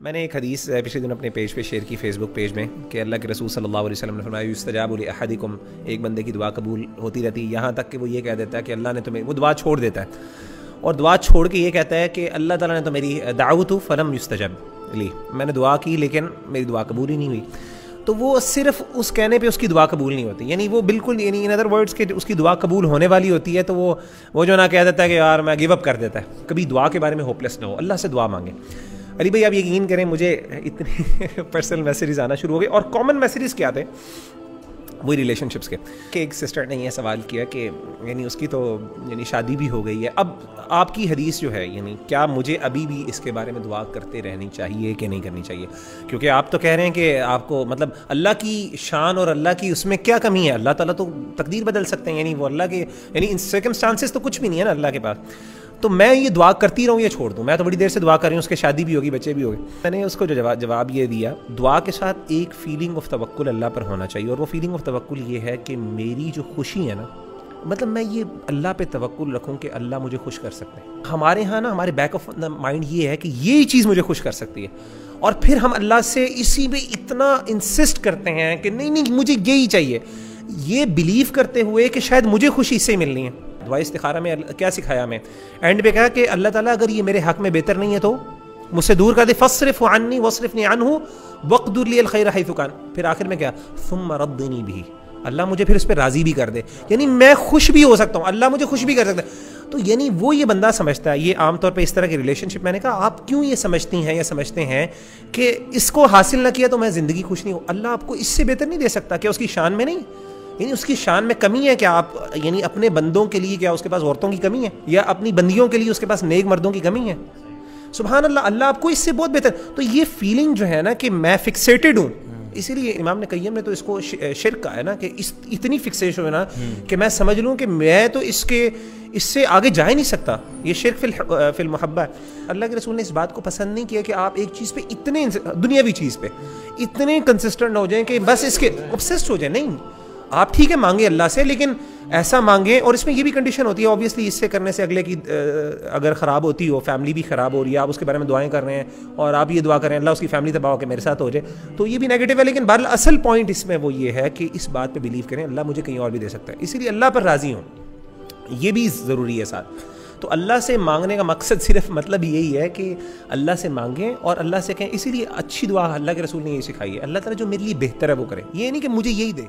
میں نے ایک حدیث پچھلے دن اپنے پیج پہ شیئر کی، فیس بک پیج میں، کہ اللہ کے رسول صلی اللہ علیہ وسلم نے فرمایا یستجاب لأحدکم، ایک بندے کی دعا قبول ہوتی رہتی ہے یہاں تک کہ وہ یہ کہہ دیتا ہے کہ اللہ نے تمہیں، وہ دعا چھوڑ دیتا ہے اور دعا چھوڑ کے یہ کہتا ہے کہ اللہ تعالیٰ نے تو میری دعوت فلم یستجب لی، میں نے دعا کی لیکن میری دعا قبول ہی نہیں ہوئی. تو وہ صرف اس کہنے پہ اس کی دعا قبول نہیں ہوتی، یعنی وہ بالکل، یعنی ان ادر ورڈس کہ اس کی دعا قبول ہونے والی ہوتی ہے تو وہ جو نہ کہہ دیتا ہے کہ یار میں گیو اپ کر دیتا ہے. کبھی دعا کے بارے میں ہوپلیس نہ ہو، اللہ سے دعا مانگیں. علی بھائی آپ یقین کریں مجھے اتنے پرسنل میسیجز آنا شروع ہو گئے، اور کامن میسیجز کیا تھے وہی ریلیشن شپس کے، کہ ایک سسٹر نے یہ سوال کیا کہ یعنی اس کی تو یعنی شادی بھی ہو گئی ہے، اب آپ کی حدیث جو ہے یعنی کیا مجھے ابھی بھی اس کے بارے میں دعا کرتے رہنی چاہیے کہ نہیں کرنی چاہیے؟ کیونکہ آپ تو کہہ رہے ہیں کہ آپ کو مطلب اللہ کی شان اور اللہ کی اس میں کیا کمی ہے، اللہ تعالیٰ تو تقدیر بدل سکتے ہیں، یعنی وہ اللہ کے یعنی ان سرکمسٹانسز تو کچھ بھی نہیں ہے نا اللہ کے پاس. تو میں یہ دعا کرتی رہوں یا چھوڑ دوں؟ میں تو بڑی دیر سے دعا کر رہی ہوں، اس کی شادی بھی ہوگی، بچے بھی ہوگے. میں نے اس کو جو جواب یہ دیا، دعا کے ساتھ ایک فیلنگ آف توکل اللہ پر ہونا چاہیے، اور وہ فیلنگ آف توکل یہ ہے کہ میری جو خوشی ہے نا، مطلب میں یہ اللہ پہ توکل رکھوں کہ اللہ مجھے خوش کر سکتے ہیں. ہمارے ہاں نا ہمارے بیک آف دا مائنڈ یہ ہے کہ یہی چیز مجھے خوش کر سکتی ہے، اور پھر ہم اللہ سے اسی پہ اتنا انسسٹ کرتے ہیں کہ نہیں مجھے یہی چاہیے، یہ بلیو کرتے ہوئے کہ شاید مجھے خوشی اس سے ملنی ہے. دعائے استخارہ میں کیا سکھایا ہمیں؟ اینڈ پہ کہا کہ اللہ تعالیٰ اگر یہ میرے حق میں بہتر نہیں ہے تو مجھ سے دور کر دے، فاصرف عنی واصرفنی عنہ واقدر لی الخیر حیث کان. پھر آخر میں کیا؟ ثم ردنی بھی، اللہ مجھے پھر اس پہ راضی بھی کر دے، یعنی میں خوش بھی ہو سکتا ہوں، اللہ مجھے خوش بھی کر سکتا ہے. تو یعنی وہ یہ بندہ سمجھتا ہے، یہ عام طور پہ اس طرح کی ریلیشن شپ، میں نے کہا آپ کیوں یہ سمجھتی ہیں یا سمجھتے ہیں کہ اس کو حاصل نہ کیا تو میں زندگی خوش نہیں ہوں؟ اللہ آپ کو اس سے بہتر نہیں دے سکتا؟ کیا اس کی شان میں نہیں؟ یعنی اس کی شان میں کمی ہے کیا؟ آپ یعنی اپنے بندوں کے لیے کیا اس کے پاس عورتوں کی کمی ہے، یا اپنی بندیوں کے لیے اس کے پاس نیک مردوں کی کمی ہے؟ سبحان اللہ، اللہ آپ کو اس سے بہت بہتر. تو یہ فیلنگ جو ہے نا کہ میں فکسیٹڈ ہوں، اسی لیے امام نے قیم نے تو اس کو شرک کہا ہے نا، کہ اتنی فکسیشن ہے نا کہ میں سمجھ لوں کہ میں تو اس سے آگے جا ہی نہیں سکتا. یہ شرک فی المحبہ ہے. اللہ کے رسول نے اس بات کو پسند نہیں کیا کہ آپ ایک چیز پہ اتنے دنیاوی چیز پہ اتنے کنسسٹنٹ ہو جائیں کہ بس اس کے obsessed ہو جائیں. نہیں، آپ ٹھیک ہے مانگیں اللہ سے، لیکن ایسا مانگیں، اور اس میں یہ بھی کنڈیشن ہوتی ہے اوبیسلی، اس سے کرنے سے اگلے کی اگر خراب ہوتی ہو، فیملی بھی خراب ہو رہی ہے، آپ اس کے بارے میں دعائیں کر رہے ہیں اور آپ یہ دعا کر رہے ہیں اللہ اس کی فیملی تباہ ہو کے میرے ساتھ ہو جائے، تو یہ بھی نیگیٹو ہے. لیکن بہرحال اصل پوائنٹ اس میں وہ یہ ہے کہ اس بات پہ بلیو کریں اللہ مجھے کہیں اور بھی دے سکتا ہے، اسی لیے اللہ پر راضی ہوں، یہ بھی ضروری ہے ساتھ. تو اللہ سے مانگنے کا مقصد صرف مطلب یہی ہے کہ اللہ سے مانگیں اور اللہ سے کہیں. اسی لیے اچھی دعا اللہ کے رسول نے یہ سکھائی ہے، اللہ تعالیٰ جو میرے لیے بہتر ہے وہ کرے، یہ نہیں کہ مجھے یہی دے.